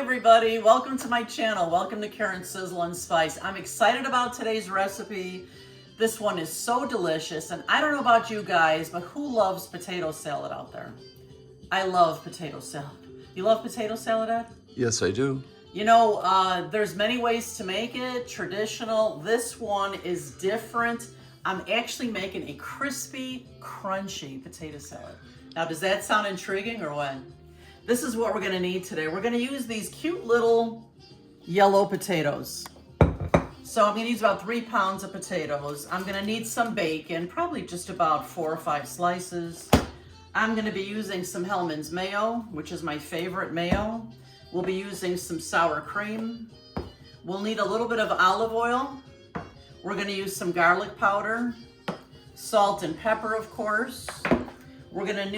everybody, welcome to my channel. Welcome to Karen Sizzle and Spice. I'm excited about today's recipe. This one is so delicious, and I don't know about you guys, but who loves potato salad out there? I love potato salad. You love potato salad, Ed? Yes, I do. You know, there's many ways to make it. Traditional. This one is different. I'm actually making a crispy, crunchy potato salad. Now, does that sound intriguing or what? This is what we're gonna need today. We're gonna use these cute little yellow potatoes. So I'm gonna use about 3 pounds of potatoes. I'm gonna need some bacon, probably just about 4 or 5 slices. I'm gonna be using some Hellmann's mayo, which is my favorite mayo. We'll be using some sour cream. We'll need a little bit of olive oil. We're gonna use some garlic powder, salt and pepper, of course. We're gonna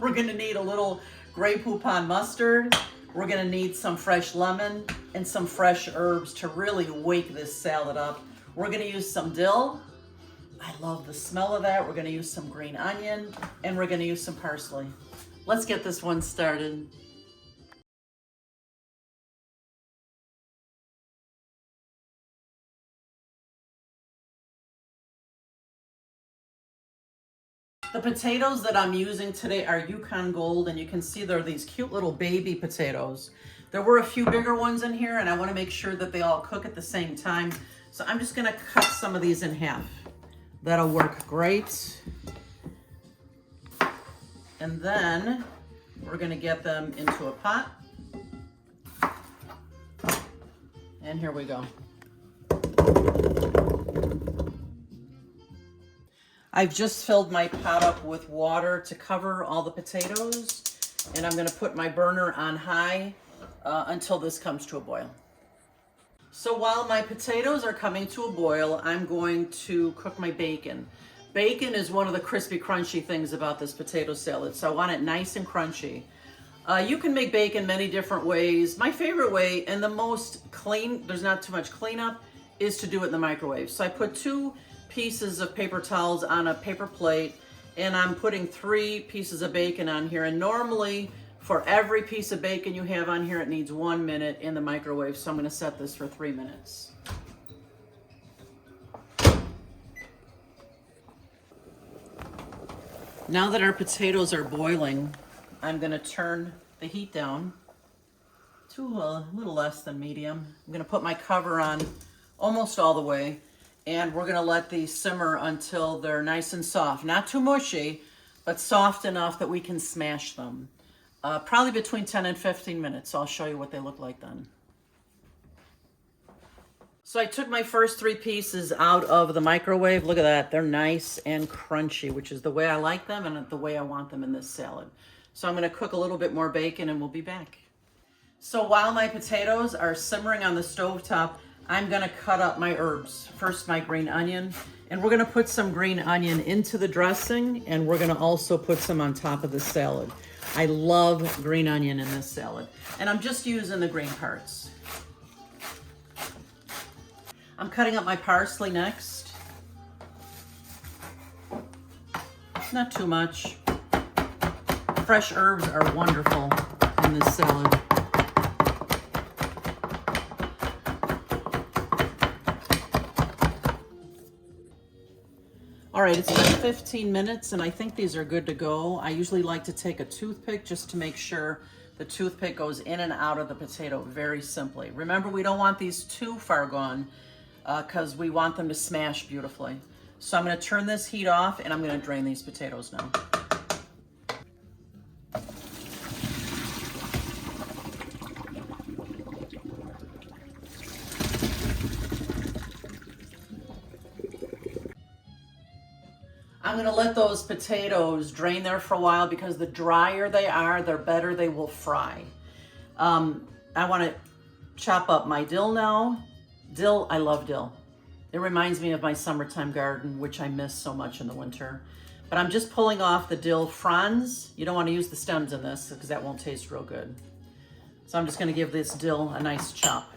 we're gonna need a little Grey Poupon mustard. We're gonna need some fresh lemon and some fresh herbs to really wake this salad up. We're gonna use some dill. I love the smell of that. We're gonna use some green onion, and we're gonna use some parsley. Let's get this one started. The potatoes that I'm using today are Yukon Gold, and you can see they're these cute little baby potatoes. There were a few bigger ones in here, and I want to make sure that they all cook at the same time. So I'm just going to cut some of these in half. That'll work great. And then we're going to get them into a pot. And here we go. I've just filled my pot up with water to cover all the potatoes, and I'm gonna put my burner on high until this comes to a boil. So while my potatoes are coming to a boil, I'm going to cook my bacon. Bacon is one of the crispy, crunchy things about this potato salad, so I want it nice and crunchy. You can make bacon many different ways. My favorite way, and the most clean, there's not too much cleanup, is to do it in the microwave. So I put 2 pieces of paper towels on a paper plate, and I'm putting 3 pieces of bacon on here. And normally for every piece of bacon you have on here, it needs 1 minute in the microwave. So I'm going to set this for 3 minutes. Now that our potatoes are boiling, I'm going to turn the heat down to a little less than medium. I'm going to put my cover on almost all the way. And we're gonna let these simmer until they're nice and soft. Not too mushy, but soft enough that we can smash them. Probably between 10 and 15 minutes. So I'll show you what they look like then. So I took my first 3 pieces out of the microwave. Look at that, they're nice and crunchy, which is the way I like them and the way I want them in this salad. So I'm gonna cook a little bit more bacon and we'll be back. So while my potatoes are simmering on the stovetop, I'm gonna cut up my herbs. First, my green onion, and we're gonna put some green onion into the dressing, and we're gonna also put some on top of the salad. I love green onion in this salad, and I'm just using the green parts. I'm cutting up my parsley next. Not too much. Fresh herbs are wonderful in this salad. All right, it's been 15 minutes and I think these are good to go. I usually like to take a toothpick just to make sure the toothpick goes in and out of the potato very simply. Remember, we don't want these too far gone because we want them to smash beautifully. So I'm gonna turn this heat off and I'm gonna drain these potatoes now. I'm gonna let those potatoes drain there for a while because the drier they are, the better they will fry. I wanna chop up my dill now. Dill, I love dill. It reminds me of my summertime garden, which I miss so much in the winter. But I'm just pulling off the dill fronds. You don't wanna use the stems in this because that won't taste real good. So I'm just gonna give this dill a nice chop.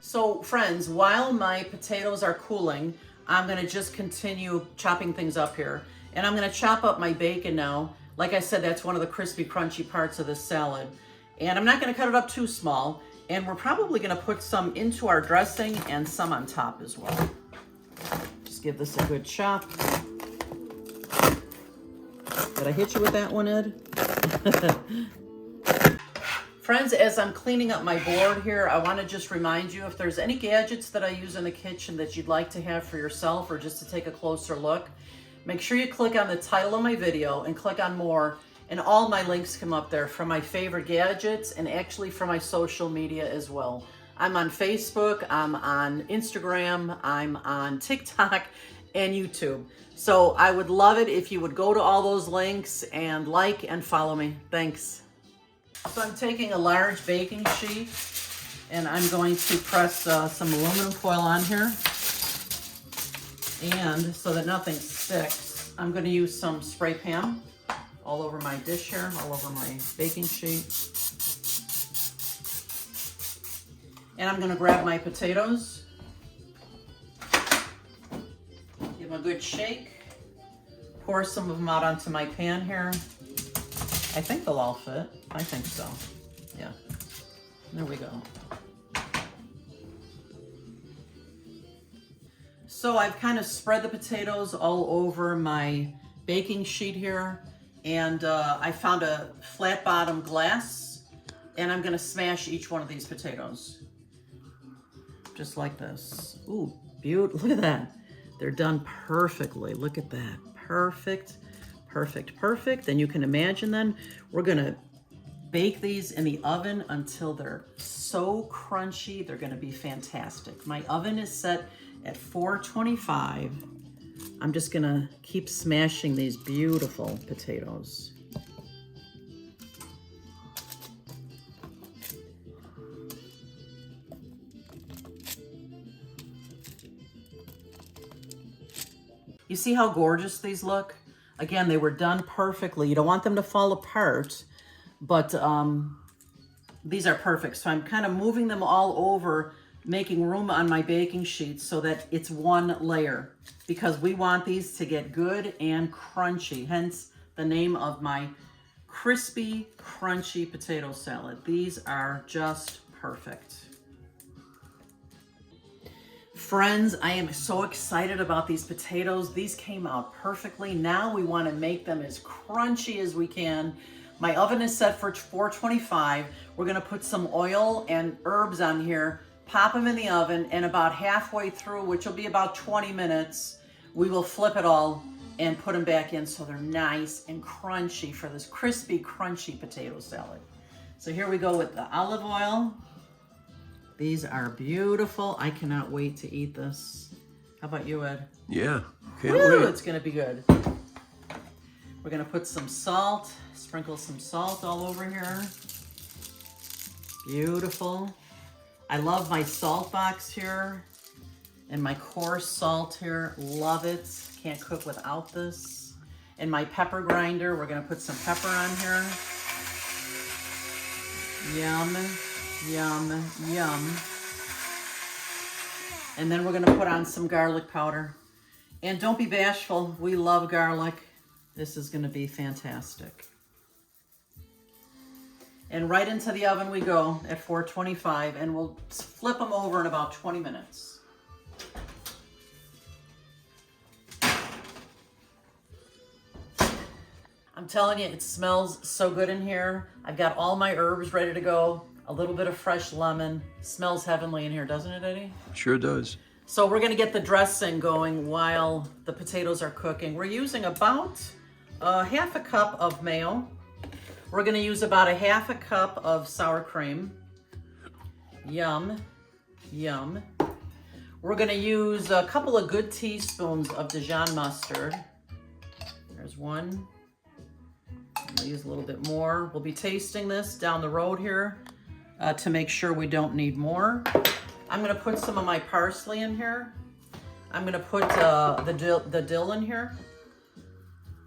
So friends, while my potatoes are cooling, I'm gonna just continue chopping things up here. And I'm gonna chop up my bacon now. Like I said, that's one of the crispy, crunchy parts of this salad. And I'm not gonna cut it up too small. And we're probably gonna put some into our dressing and some on top as well. Just give this a good chop. Did I hit you with that one, Ed? Friends, as I'm cleaning up my board here, I want to just remind you, if there's any gadgets that I use in the kitchen that you'd like to have for yourself or just to take a closer look, make sure you click on the title of my video and click on more, and all my links come up there from my favorite gadgets and actually from my social media as well. I'm on Facebook, I'm on Instagram, I'm on TikTok and YouTube. So I would love it if you would go to all those links and like and follow me. Thanks. So I'm taking a large baking sheet and I'm going to press some aluminum foil on here. And so that nothing sticks, I'm going to use some spray pan all over my dish here, all over my baking sheet. And I'm going to grab my potatoes, give them a good shake, pour some of them out onto my pan here. I think they'll all fit. I think so. Yeah. There we go. So I've kind of spread the potatoes all over my baking sheet here. And I found a flat bottom glass. And I'm going to smash each one of these potatoes. Just like this. Ooh, beautiful. Look at that. They're done perfectly. Look at that. Perfect. Perfect, perfect. And you can imagine then we're gonna bake these in the oven until they're so crunchy. They're gonna be fantastic. My oven is set at 425. I'm just gonna keep smashing these beautiful potatoes. You see how gorgeous these look? Again, they were done perfectly. You don't want them to fall apart, but these are perfect. So I'm kind of moving them all over, making room on my baking sheet so that it's one layer, because we want these to get good and crunchy, hence the name of my crispy, crunchy potato salad. These are just perfect. Friends, I am so excited about these potatoes. These came out perfectly. Now we want to make them as crunchy as we can. My oven is set for 425. We're going to put some oil and herbs on here, pop them in the oven, and about halfway through, which will be about 20 minutes, we will flip it all and put them back in so they're nice and crunchy for this crispy, crunchy potato salad. So here we go with the olive oil. These are beautiful. I cannot wait to eat this. How about you, Ed? Yeah, can't Woo, wait. it's gonna be good. We're gonna put some salt, sprinkle some salt all over here. Beautiful. I love my salt box here and my coarse salt here. Love it. Can't cook without this. And my pepper grinder, we're gonna put some pepper on here. Yum. Yum, yum. And then we're gonna put on some garlic powder. And don't be bashful, we love garlic. This is gonna be fantastic. And right into the oven we go at 425, and we'll flip them over in about 20 minutes. I'm telling you, it smells so good in here. I've got all my herbs ready to go. A little bit of fresh lemon. Smells heavenly in here, doesn't it, Eddie? Sure does. So we're gonna get the dressing going while the potatoes are cooking. We're using about half a cup of mayo. We're gonna use about a half a cup of sour cream. Yum, yum. We're gonna use a couple of good teaspoons of Dijon mustard. There's one. I'll use a little bit more. We'll be tasting this down the road here. To make sure we don't need more. I'm gonna put some of my parsley in here. I'm gonna put the dill in here.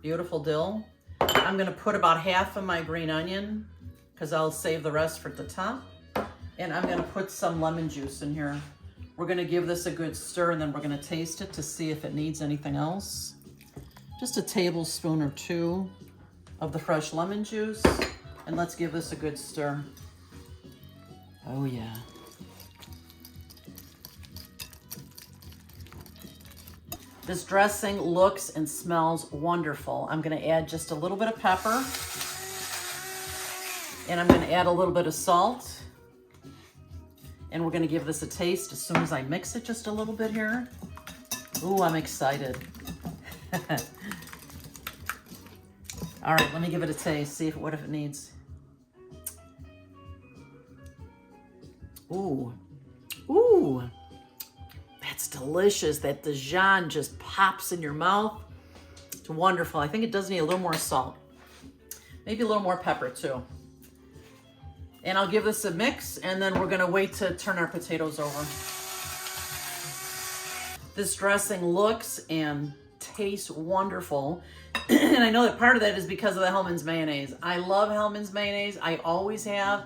Beautiful dill. I'm gonna put about half of my green onion because I'll save the rest for the top. And I'm gonna put some lemon juice in here. We're gonna give this a good stir and then we're gonna taste it to see if it needs anything else. just a tablespoon or two of the fresh lemon juice. And let's give this a good stir. Oh yeah. This dressing looks and smells wonderful. I'm gonna add just a little bit of pepper. And I'm gonna add a little bit of salt. And we're gonna give this a taste as soon as I mix it just a little bit here. Ooh, I'm excited. All right, let me give it a taste, see what if it needs. Ooh, ooh, that's delicious. That Dijon just pops in your mouth. It's wonderful. I think it does need a little more salt. Maybe a little more pepper too. And I'll give this a mix, and then we're gonna wait to turn our potatoes over. This dressing looks and tastes wonderful. And I know that part of that is because of the Hellmann's mayonnaise. I love Hellmann's mayonnaise. I always have.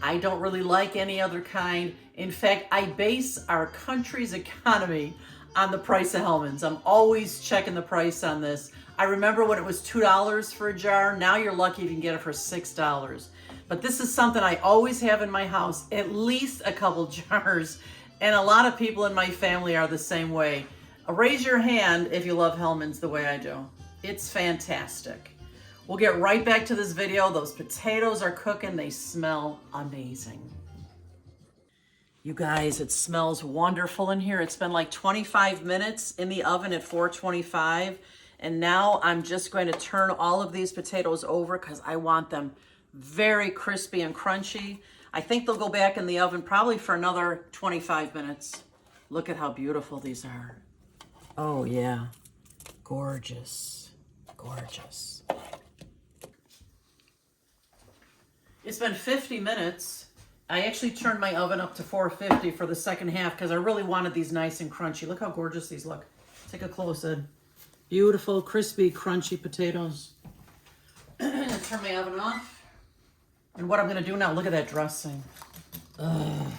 I don't really like any other kind. In fact, I base our country's economy on the price of Hellmann's. I'm always checking the price on this. I remember when it was $2 for a jar. Now you're lucky if you can get it for $6. But this is something I always have in my house, at least a couple jars. And a lot of people in my family are the same way. Raise your hand if you love Hellmann's the way I do. It's fantastic. We'll get right back to this video. Those potatoes are cooking. They smell amazing. You guys, it smells wonderful in here. It's been like 25 minutes in the oven at 425. And now I'm just going to turn all of these potatoes over because I want them very crispy and crunchy. I think they'll go back in the oven probably for another 25 minutes. Look at how beautiful these are. Oh yeah, gorgeous, gorgeous. It's been 50 minutes. I actually turned my oven up to 450 for the second half because I really wanted these nice and crunchy. Look how gorgeous these look. Take a close look. Beautiful, crispy, crunchy potatoes. Turn my oven off. And what I'm gonna do now, look at that dressing. Ugh.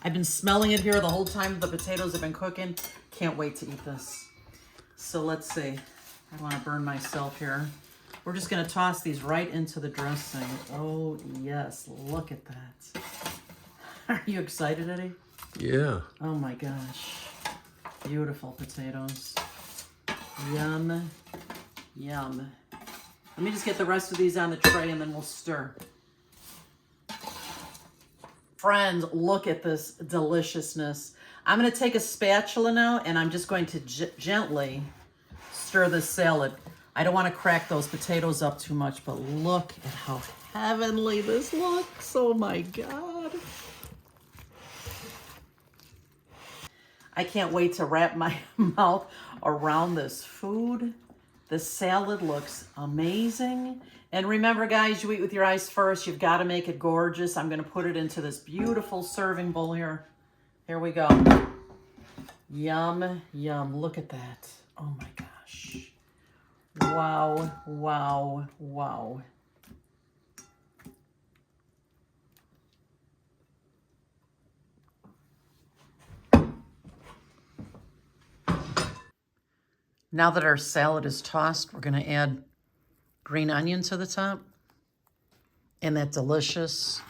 I've been smelling it here the whole time the potatoes have been cooking. Can't wait to eat this. So let's see. I don't wanna burn myself here. We're just gonna toss these right into the dressing. Oh yes, look at that. Are you excited, Eddie? Yeah. Oh my gosh. Beautiful potatoes. Yum, yum. Let me just get the rest of these on the tray and then we'll stir. Friends, look at this deliciousness. I'm gonna take a spatula now and I'm just going to gently stir this salad. I don't wanna crack those potatoes up too much, but look at how heavenly this looks. Oh my God. I can't wait to wrap my mouth around this food. The salad looks amazing. And remember, guys, you eat with your eyes first. You've got to make it gorgeous. I'm going to put it into this beautiful serving bowl here. Here we go. Yum, yum. Look at that. Oh, my gosh. Wow, wow, wow. Now that our salad is tossed, we're going to add green onion to the top and that delicious,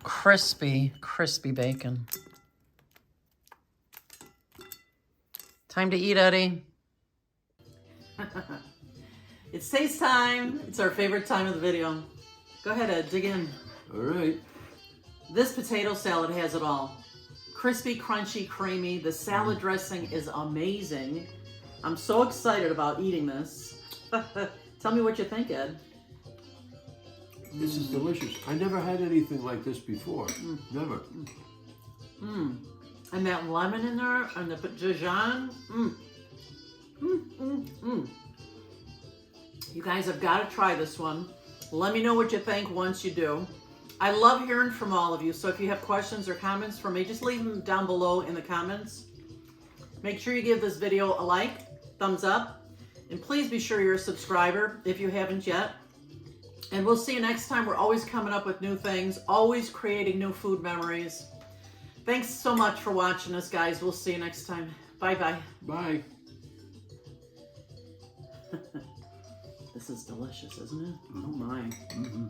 crispy, crispy bacon. Time to eat, Eddie. It's taste time. It's our favorite time of the video. Go ahead, Ed, dig in. All right. This potato salad has it all. Crispy, crunchy, creamy. The salad dressing is amazing. I'm so excited about eating this. Tell me what you think, Ed. This is delicious. I never had anything like this before. Never. And that lemon in there, and the Dijon. You guys have got to try this one. Let me know what you think once you do. I love hearing from all of you, so if you have questions or comments for me, just leave them down below in the comments. Make sure you give this video a like, thumbs up, and please be sure you're a subscriber if you haven't yet. And we'll see you next time. We're always coming up with new things, always creating new food memories. Thanks so much for watching us, guys. We'll see you next time. Bye-bye. Bye. This is delicious, isn't it? Oh my. Mm-hmm.